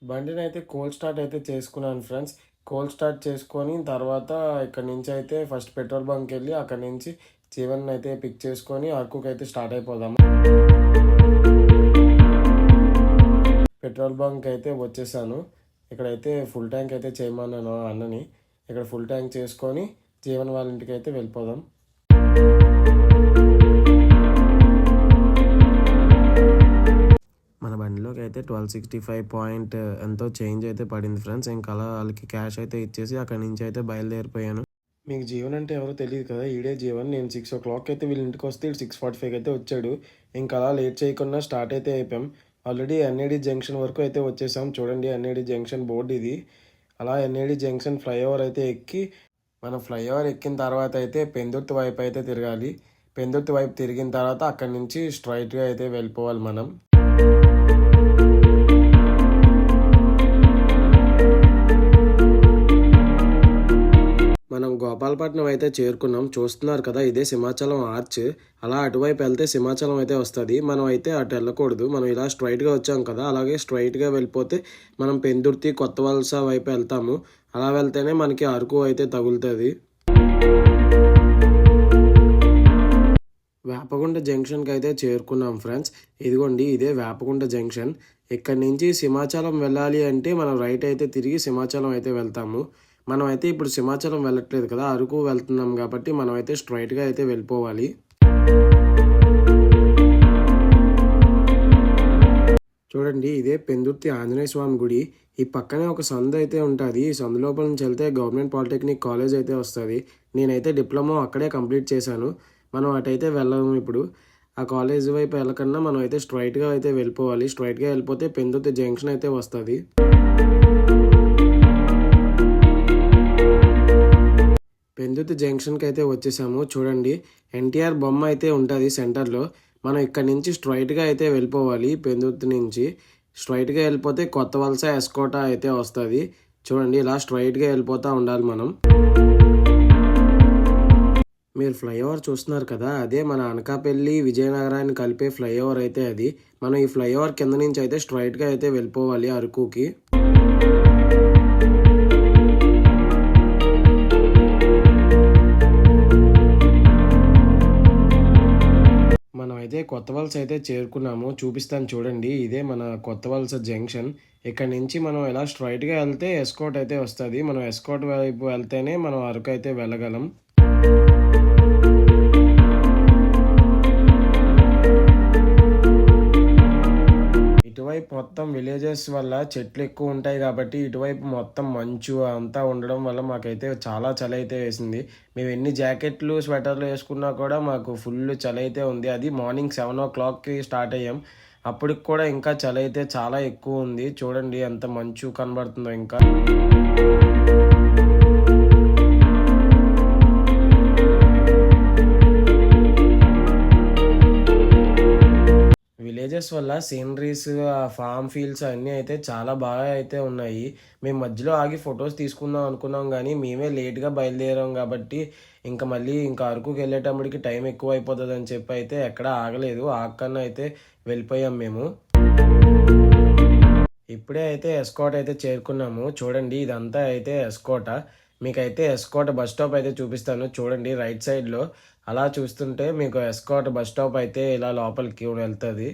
బండినైతే cold start అయితే చేసుకున్నాను friends. Cold start చేసుకొని తర్వాత ఇక్కడి నుంచి అయితే ఫస్ట్ పెట్రోల్ బంక్‌కెళ్ళి అక్కడి నుంచి జీవన్‌నైతే పిక్ చేసుకొని అరకుకైతే స్టార్ట్ అయిపోదాము. పెట్రోల్ బంక్ అయితే వచ్చేసాను. ఇక్కడైతే ఫుల్ ట్యాంక్ అయితే చేయమన్నాను అన్నని. ఇక్కడ ఫుల్ ట్యాంక్ చేసుకొని జీవన్ వాళ్ళ ఇంటికైతే వెళ్ళిపోదాం. మన బండిలోకి అయితే 1265 పాయింట్ ఎంతో చేంజ్ అయితే పడింది ఫ్రెండ్స్. ఇంకా అలా వాళ్ళకి క్యాష్ అయితే ఇచ్చేసి అక్కడి నుంచి అయితే బయలుదేరిపోయాను. మీకు జీవన్ అంటే ఎవరో తెలియదు కదా, ఈడే జీవన్. నేను 6 o'clock అయితే వీళ్ళ ఇంటికి వస్తే 6:45 అయితే వచ్చాడు. ఇంకా అలా లేట్ చేయకుండా స్టార్ట్ అయితే అయిపోయాం. ఆల్రెడీ ఎన్ఏడి జంక్షన్ వరకు అయితే వచ్చేసాం. చూడండి ఎన్ఏడి జంక్షన్ బోర్డు ఇది. అలా ఎన్ఏడి జంక్షన్ ఫ్లైఓవర్ అయితే ఎక్కి మనం ఫ్లైఓవర్ ఎక్కిన తర్వాత అయితే పెందుర్తి వైపు అయితే తిరగాలి. పెందుర్తి వైపు తిరిగిన తర్వాత అక్కడి నుంచి స్ట్రైట్గా అయితే వెళ్ళిపోవాలి మనం. మనం గోపాలపట్నం అయితే చేరుకున్నాం. చూస్తున్నారు కదా, ఇదే సింహాచలం ఆర్చ్. అలా అటువైపు వెళ్తే సింహాచలం అయితే వస్తుంది. మనం అయితే అటు వెళ్ళకూడదు. మనం ఇలా స్ట్రైట్గా వచ్చాం కదా, అలాగే స్ట్రైట్గా వెళ్ళిపోతే మనం పెందుర్తి కొత్త వలస వైపు వెళ్తాము. అలా వెళ్తేనే మనకి అరకు అయితే తగులుతుంది. వేపగుంట జంక్షన్కి అయితే చేరుకున్నాం ఫ్రెండ్స్. ఇదిగోండి, ఇదే వేపగుంట జంక్షన్. ఇక్కడి నుంచి సింహాచలం వెళ్ళాలి అంటే మనం రైట్ అయితే తిరిగి సింహాచలం అయితే వెళ్తాము. మనం అయితే ఇప్పుడు సింహాచలం వెళ్ళట్లేదు కదా, అరకు వెళ్తున్నాం కాబట్టి మనం అయితే స్ట్రైట్గా అయితే వెళ్ళిపోవాలి. చూడండి, ఇదే పెందుర్తి ఆంజనేయ స్వామి గుడి. ఈ పక్కనే ఒక సందు అయితే ఉంటుంది. ఈ సందు లోపల నుంచి వెళ్తే గవర్నమెంట్ పాలిటెక్నిక్ కాలేజ్ అయితే వస్తుంది. నేనైతే డిప్లొమా అక్కడే కంప్లీట్ చేశాను. మనం అటైతే వెళ్ళాము ఇప్పుడు. ఆ కాలేజ్ వైపు వెళ్ళకుండా మనం అయితే స్ట్రైట్గా అయితే వెళ్ళిపోవాలి. స్ట్రైట్గా వెళ్ళిపోతే పెందుర్తి జంక్షన్ అయితే వస్తుంది. పెందుర్తి జంక్షన్కి అయితే వచ్చేసాము. చూడండి, ఎన్టీఆర్ బొమ్మ అయితే ఉంటుంది సెంటర్లో. మనం ఇక్కడ నుంచి స్ట్రైట్గా అయితే వెళ్ళిపోవాలి. పెందుర్తి నుంచి స్ట్రైట్గా వెళ్ళిపోతే కొత్త వలస ఎస్కోట అయితే వస్తుంది. చూడండి, ఇలా స్ట్రైట్గా వెళ్ళిపోతూ ఉండాలి మనం. మీరు ఫ్లైఓవర్ చూస్తున్నారు కదా, అదే మన అనకాపల్లి విజయనగరాన్ని కలిపే ఫ్లైఓవర్ అయితే అది. మనం ఈ ఫ్లైఓవర్ కింద నుంచి అయితే స్ట్రైట్గా అయితే వెళ్ళిపోవాలి అరకుకి. మనం అయితే కొత్త వలస అయితే చేరుకున్నాము. చూపిస్తాను చూడండి, ఇదే మన కొత్త వలస జంక్షన్. ఇక్కడ నుంచి మనం ఇలా స్ట్రైట్గా వెళ్తే ఎస్కోట్ అయితే వస్తుంది. మనం ఎస్కోట్ వైపు వెళ్తేనే మనం అరకు అయితే వెళ్ళగలం. ఇటువైపు మొత్తం విలేజెస్ వల్ల చెట్లు ఎక్కువ ఉంటాయి కాబట్టి ఇటువైపు మొత్తం మంచు అంతా ఉండడం వల్ల మాకైతే చాలా చలి అయితే వేసింది. మేము ఎన్ని జాకెట్లు స్వెటర్లు వేసుకున్నా కూడా మాకు ఫుల్ చలి అయితే ఉంది. అది మార్నింగ్ 7 o'clockకి స్టార్ట్ అయ్యాం. అప్పటికి కూడా ఇంకా చలి అయితే చాలా ఎక్కువ ఉంది. చూడండి ఎంత మంచు కనబడుతుందో. ఇంకా విలేజెస్ వల్ల సీనరీస్, ఆ ఫామ్ ఫీల్డ్స్ అన్నీ అయితే చాలా బాగా అయితే ఉన్నాయి. మేము మధ్యలో ఆగి ఫొటోస్ తీసుకుందాం అనుకున్నాం కానీ మేమే లేట్గా బయలుదేరాం కాబట్టి ఇంకా అరకుకి వెళ్ళేటప్పటికి టైం ఎక్కువ అయిపోతుంది అని చెప్పి అయితే ఎక్కడ ఆగలేదు. ఆగకన్నా అయితే వెళ్ళిపోయాం మేము. ఇప్పుడే అయితే ఎస్కోట్ అయితే చేరుకున్నాము. చూడండి, ఇదంతా అయితే ఎస్కోట. మీకైతే ఎస్కోట బస్ స్టాప్ అయితే చూపిస్తాను. చూడండి రైట్ సైడ్లో అలా చూస్తుంటే మీకు ఎస్కోట్ బస్ స్టాప్ అయితే ఇలా లోపలికి వెళ్తుంది.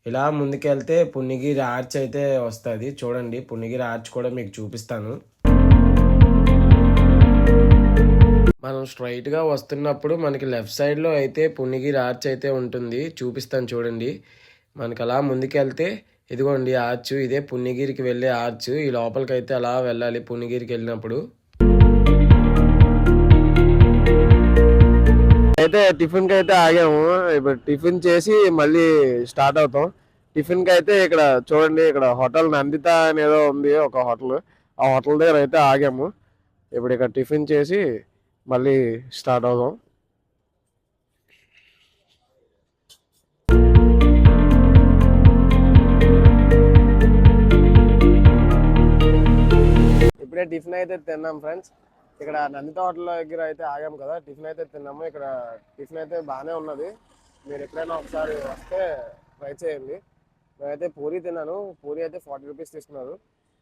ఇలా ముందుకెళ్తే పుణ్యగిరి ఆర్చ్ అయితే వస్తుంది. చూడండి, పుణ్యగిరి ఆర్చ్ కూడా మీకు చూపిస్తాను. మనం స్ట్రైట్గా వస్తున్నప్పుడు మనకి లెఫ్ట్ సైడ్లో అయితే పుణ్యగిరి ఆర్చ్ అయితే ఉంటుంది. చూపిస్తాను చూడండి. మనకి అలా ముందుకెళ్తే ఇదిగోండి ఆర్చ్. ఇదే పుణ్యగిరికి వెళ్ళే ఆర్చ్. ఈ లోపలికి అయితే అలా వెళ్ళాలి పుణ్యగిరికి వెళ్ళినప్పుడు. అయితే టిఫిన్కి అయితే ఆగాము. ఇప్పుడు టిఫిన్ చేసి మళ్ళీ స్టార్ట్ అవుతాం. టిఫిన్కి అయితే ఇక్కడ చూడండి, ఇక్కడ హోటల్ నందిత అనేదో ఉంది ఒక హోటల్. ఆ హోటల్ దగ్గర అయితే ఆగాము. ఇప్పుడు ఇక్కడ టిఫిన్ చేసి మళ్ళీ స్టార్ట్ అవుదాం. ఇప్పుడే టిఫిన్ అయితే తిన్నాం ఫ్రెండ్స్. ఇక్కడ నందిత హోటల్ దగ్గర అయితే ఆగాము కదా, టిఫిన్ అయితే తిన్నాము. ఇక్కడ టిఫిన్ అయితే బాగానే ఉన్నది. మీరు ఎప్పుడైనా ఒకసారి వస్తే ట్రై చేయండి. నేనైతే పూరి తిన్నాను. పూరి అయితే 40 రూపీస్ తీసుకున్నారు.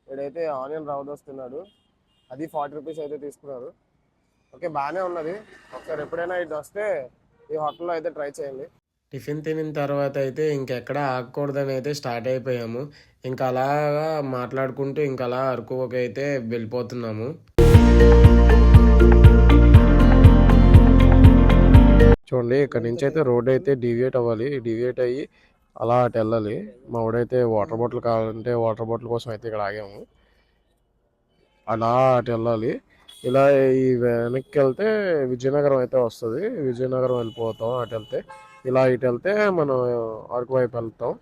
ఇక్కడైతే ఆనియన్ రవ్వ వస్తున్నాడు, అది 40 రూపీస్ అయితే తీసుకున్నారు. ఓకే, బాగానే ఉన్నది. ఒకసారి ఎప్పుడైనా ఇటు వస్తే ఈ హోటల్లో అయితే ట్రై చేయండి. టిఫిన్ తినిన తర్వాత అయితే ఇంకెక్కడ ఆగకూడదని అయితే స్టార్ట్ అయిపోయాము. ఇంకా అలాగా మాట్లాడుకుంటూ ఇంకా అలా అరకుకి అయితే వెళ్ళిపోతున్నాము. చూడండి, ఇక్కడ నుంచి అయితే రోడ్ అయితే డివియేట్ అవ్వాలి. డివియేట్ అయ్యి అలా అటు వెళ్ళాలి. మా వాడైతే వాటర్ బాటిల్ కావాలంటే వాటర్ బాటిల్ కోసం అయితే ఇక్కడ ఆగాము. అలా అటు వెళ్ళాలి. ఇలా ఈ వెనక్కి వెళ్తే విజయనగరం అయితే వస్తుంది. విజయనగరం వెళ్ళిపోతాం అటు వెళ్తే. ఇలా ఇటు వెళ్తే మనం అరకు వైపు వెళ్తాం.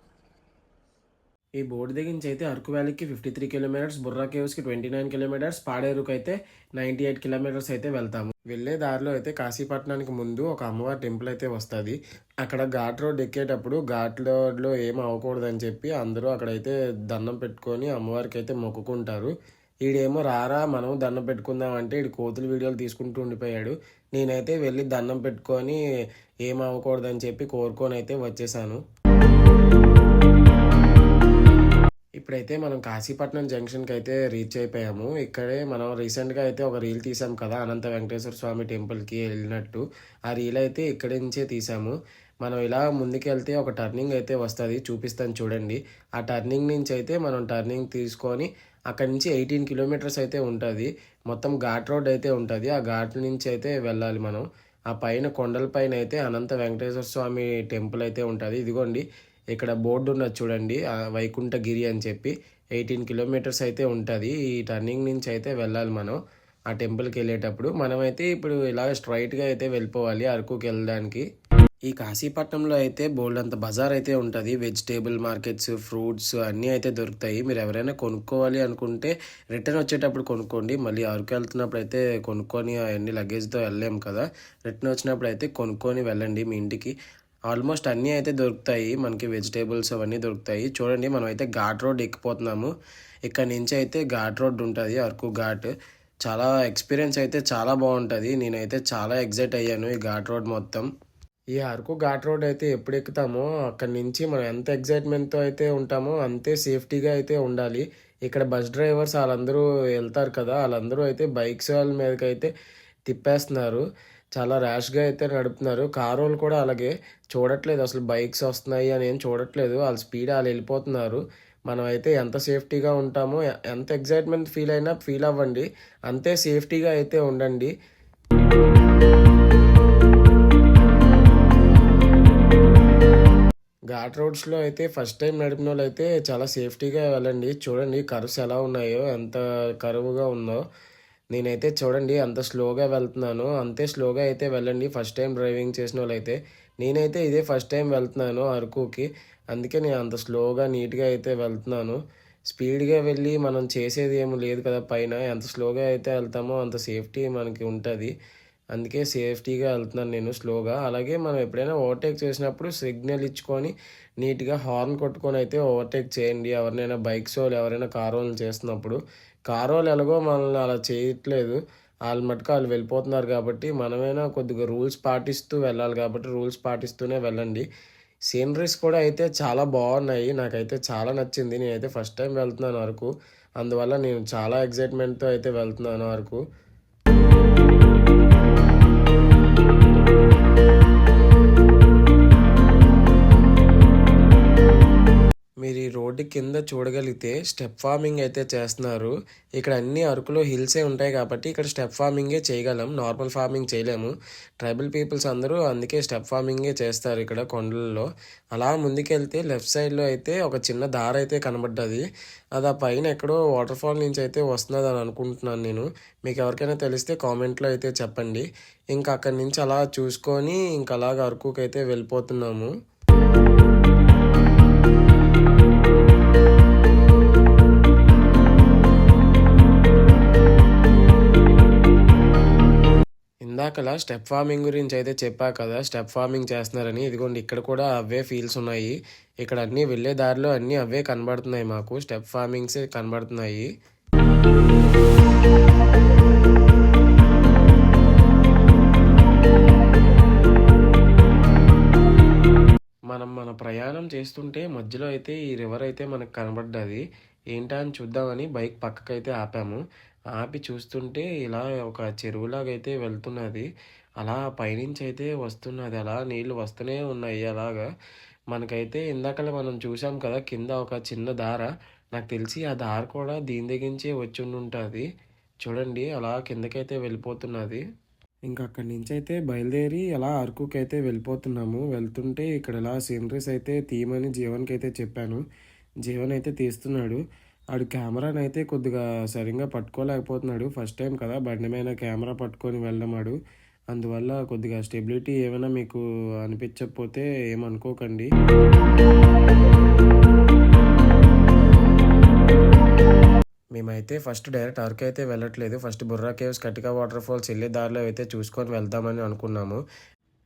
ఈ బోర్డు దగ్గర నుంచి అయితే అరకు వ్యాలీకి 53 కిలోమీటర్స్, బుర్రా కేవ్స్కి 29 కిలోమీటర్స్, పాడేరుకు అయితే 98 కిలోమీటర్స్ అయితే వెళ్తాము. వెళ్ళే దారిలో అయితే కాశీపట్నానికి ముందు ఒక అమ్మవారి టెంపుల్ అయితే వస్తుంది. అక్కడ ఘాట్ రోడ్ ఎక్కేటప్పుడు ఘాట్ రోడ్లో ఏం అవ్వకూడదని చెప్పి అందరూ అక్కడైతే దండం పెట్టుకొని అమ్మవారికి అయితే మొక్కుకుంటారు. ఈడేమో రారా మనం దండం పెట్టుకుందాం అంటే ఈడు కోతులు వీడియోలు తీసుకుంటూ ఉండిపోయాడు. నేనైతే వెళ్ళి దండం పెట్టుకొని ఏం అవ్వకూడదని చెప్పి కోరుకొని అయితే వచ్చేసాను. ఇప్పుడైతే మనం కాశీపట్నం జంక్షన్కి అయితే రీచ్ అయిపోయాము. ఇక్కడే మనం రీసెంట్గా అయితే ఒక రీల్ తీసాం కదా, అనంత వెంకటేశ్వర స్వామి టెంపుల్కి వెళ్ళినట్టు. ఆ రీల్ అయితే ఇక్కడి నుంచే తీసాము. మనం ఇలా ముందుకు వెళ్తే ఒక టర్నింగ్ అయితే వస్తుంది, చూపిస్తాను చూడండి. ఆ టర్నింగ్ నుంచి అయితే మనం టర్నింగ్ తీసుకొని అక్కడి నుంచి 18 కిలోమీటర్స్ అయితే ఉంటుంది. మొత్తం ఘాట్ రోడ్ అయితే ఉంటుంది. ఆ ఘాట్ నుంచి అయితే వెళ్ళాలి మనం. ఆ పైన కొండల పైన అయితే అనంత వెంకటేశ్వర స్వామి టెంపుల్ అయితే ఉంటుంది. ఇదిగోండి ఇక్కడ బోర్డు ఉన్నది చూడండి, వైకుంఠగిరి అని చెప్పి. 18 కిలోమీటర్స్ అయితే ఉంటుంది. ఈ టర్నింగ్ నుంచి అయితే వెళ్ళాలి మనం ఆ టెంపుల్కి వెళ్ళేటప్పుడు. మనమైతే ఇప్పుడు ఇలా స్ట్రైట్గా అయితే వెళ్ళిపోవాలి అరకుకి వెళ్ళడానికి. ఈ కాశీపట్నంలో అయితే బోల్డ్ అంత బజార్ అయితే ఉంటుంది. వెజిటేబుల్ మార్కెట్స్, ఫ్రూట్స్ అన్నీ అయితే దొరుకుతాయి. మీరు ఎవరైనా కొనుక్కోవాలి అనుకుంటే రిటర్న్ వచ్చేటప్పుడు కొనుక్కోండి. మళ్ళీ అరకు వెళ్తున్నప్పుడు అయితే కొనుక్కొని అవన్నీ లగేజ్తో వెళ్ళలేము కదా. రిటర్న్ వచ్చినప్పుడు అయితే కొనుక్కొని వెళ్ళండి మీ ఇంటికి. ఆల్మోస్ట్ అన్నీ అయితే దొరుకుతాయి మనకి, వెజిటేబుల్స్ అవన్నీ దొరుకుతాయి. చూడండి, మనం అయితే ఘాట్ రోడ్ ఎక్కిపోతున్నాము. ఇక్కడ నుంచి అయితే ఘాట్ రోడ్ ఉంటుంది, అరకు ఘాట్. చాలా ఎక్స్పీరియన్స్ అయితే చాలా బాగుంటుంది. నేనైతే చాలా ఎగ్జైట్ అయ్యాను ఈ ఘాట్ రోడ్ మొత్తం. ఈ అరకు ఘాట్ రోడ్ అయితే ఎప్పుడు ఎక్కుతామో అక్కడి నుంచి మనం ఎంత ఎగ్జైట్మెంట్తో అయితే ఉంటామో అంతే సేఫ్టీగా అయితే ఉండాలి. ఇక్కడ బస్ డ్రైవర్స్ వాళ్ళందరూ వెళ్తారు కదా, వాళ్ళందరూ అయితే బైక్స్ వాళ్ళ మీదకి అయితే తిప్పేస్తున్నారు. చాలా ర్యాష్గా అయితే నడుపుతున్నారు. కారు వాళ్ళు కూడా అలాగే చూడట్లేదు, అసలు బైక్స్ వస్తున్నాయి అని ఏం చూడట్లేదు. వాళ్ళ స్పీడ్ వాళ్ళు వెళ్ళిపోతున్నారు. మనం అయితే ఎంత సేఫ్టీగా ఉంటామో, ఎంత ఎగ్జైట్మెంట్ ఫీల్ అయినా ఫీల్ అవ్వండి, అంతే సేఫ్టీగా అయితే ఉండండి. ఘాట్ రోడ్స్లో అయితే ఫస్ట్ టైం నడిపిన వాళ్ళు అయితే చాలా సేఫ్టీగా వెళ్ళండి. చూడండి కర్వ్స్ ఎలా ఉన్నాయో, ఎంత కరువుగా ఉందో. నేనైతే చూడండి అంత స్లోగా వెళ్తున్నాను, అంతే స్లోగా అయితే వెళ్ళండి ఫస్ట్ టైం డ్రైవింగ్ చేసిన వాళ్ళైతే. నేనైతే ఇదే ఫస్ట్ టైం వెళ్తున్నాను అరకుకి, అందుకే నేను అంత స్లోగా నీట్గా అయితే వెళ్తున్నాను. స్పీడ్గా వెళ్ళి మనం చేసేది ఏమి లేదు కదా పైన. ఎంత స్లోగా అయితే వెళ్తామో అంత సేఫ్టీ మనకి ఉంటుంది. అందుకే సేఫ్టీగా వెళ్తున్నాను నేను స్లోగా. అలాగే మనం ఎప్పుడైనా ఓవర్టేక్ చేసినప్పుడు సిగ్నల్ ఇచ్చుకొని నీట్గా హార్న్ కొట్టుకొని అయితే ఓవర్టేక్ చేయండి. ఎవరినైనా బైక్స్ వాళ్ళు ఎవరైనా కారు వాళ్ళు చేస్తున్నప్పుడు. కారు వాళ్ళు ఎలాగో మనల్ని అలా చేయట్లేదు, వాళ్ళు మటుకు వాళ్ళు వెళ్ళిపోతున్నారు కాబట్టి మనమైనా కొద్దిగా రూల్స్ పాటిస్తూ వెళ్ళాలి కాబట్టి రూల్స్ పాటిస్తూనే వెళ్ళండి. సీనరీస్ కూడా అయితే చాలా బాగున్నాయి, నాకైతే చాలా నచ్చింది. నేనైతే ఫస్ట్ టైం వెళ్తున్నాను అరకు, అందువల్ల నేను చాలా ఎగ్జైట్మెంట్తో అయితే వెళ్తున్నాను అరకు. మీరు ఈ రోడ్డు కింద చూడగలిగితే స్టెప్ ఫార్మింగ్ అయితే చేస్తున్నారు. ఇక్కడ అన్ని అరకులో హిల్సే ఉంటాయి కాబట్టి ఇక్కడ స్టెప్ ఫార్మింగే చేయగలం, నార్మల్ ఫార్మింగ్ చేయలేము. ట్రైబల్ పీపుల్స్ అందరూ అందుకే స్టెప్ ఫార్మింగే చేస్తారు ఇక్కడ కొండలలో. అలా ముందుకెళ్తే లెఫ్ట్ సైడ్లో అయితే ఒక చిన్న దారి అయితే కనబడ్డది. అది ఆ పైన ఎక్కడో వాటర్ ఫాల్ నుంచి అయితే వస్తున్నది అని అనుకుంటున్నాను నేను. మీకు ఎవరికైనా తెలిస్తే కామెంట్లో అయితే చెప్పండి. ఇంకా అక్కడి నుంచి అలా చూసుకొని ఇంకా అలాగ అరకుకి అయితే వెళ్ళిపోతున్నాము. ఇందాకలా స్టెప్ ఫార్మింగ్ గురించి అయితే చెప్పా కదా, స్టెప్ ఫార్మింగ్ చేస్తున్నారని. ఇదిగోండి ఇక్కడ కూడా అవే ఫీల్స్ ఉన్నాయి. ఇక్కడ అన్నీ వెళ్ళే దారిలో అన్నీ అవే కనబడుతున్నాయి మాకు, స్టెప్ ఫార్మింగ్సే కనబడుతున్నాయి. మనం మన ప్రయాణం చేస్తుంటే మధ్యలో అయితే ఈ రివర్ అయితే మనకు కనబడ్డది. ఏంటా అని చూద్దామని బైక్ పక్కకైతే ఆపాము. ఆపి చూస్తుంటే ఇలా ఒక చెరువులాగైతే వెళ్తున్నది. అలా పైనుంచయితే వస్తున్నది. అలా నీళ్ళు వస్తూనే ఉన్నాయి అలాగా. మనకైతే ఇందాకలే మనం చూసాం కదా! కింద ఒక చిన్న దార. నాకు తెలిసి ఆ దార కూడా దీని దగ్గరించే వచ్చుండుంటాది. చూడండి అలా కిందకైతే వెళ్ళిపోతున్నది. ఇంక అక్కడి నుంచయితే బయలుదేరి అలా అరకుకైతే వెళ్ళిపోతున్నాము. వెళ్తుంటే ఇక్కడ ఇలా సీనరీస్ అయితే తీయమని జీవన్‌కైతే చెప్పాను. జీవన్ అయితే తీస్తున్నాడు. ఆడు కెమెరానైతే కొద్దిగా సరింగా పట్టుకోలేకపోతున్నాడు. ఫస్ట్ టైం కదా బండి మీద కెమెరా పట్టుకొని వెళ్ళడం ఆడు. అందువల్ల కొద్దిగా స్టెబిలిటీ ఏమైనా మీకు అనిపించకపోతే ఏమనుకోకండి. మేమైతే ఫస్ట్ డైరెక్ట్ అరకు అయితే వెళ్ళట్లేదు. First Borra caves, Katika waterfalls ఎళ్ళే దారిలో అయితే చూసుకొని వెళ్దామని అనుకున్నాము.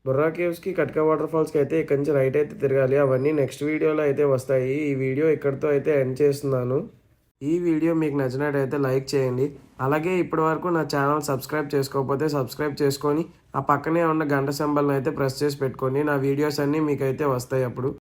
బుర్రా కేవ్స్‌కి, కటికా వాటర్ ఫాల్స్‌కి అయితే ఇక్కడి నుంచి రైట్ అయితే తిరగాలి. అవన్నీ నెక్స్ట్ వీడియోలో అయితే వస్తాయి. ఈ వీడియో ఇక్కడితో అయితే ఎండ్ చేస్తున్నాను. ఈ వీడియో మీకు నచ్చినట్టయితే లైక్ చేయండి. అలాగే ఇప్పటివరకు నా ఛానల్ సబ్స్క్రైబ్ చేసుకోకపోతే సబ్స్క్రైబ్ చేసుకొని, ఆ పక్కనే ఉన్న గంట సింబల్‌ని అయితే ప్రెస్ చేసి పెట్టుకోండి. నా వీడియోస్ అన్నీ మీకైతే వస్తాయి అప్పుడు.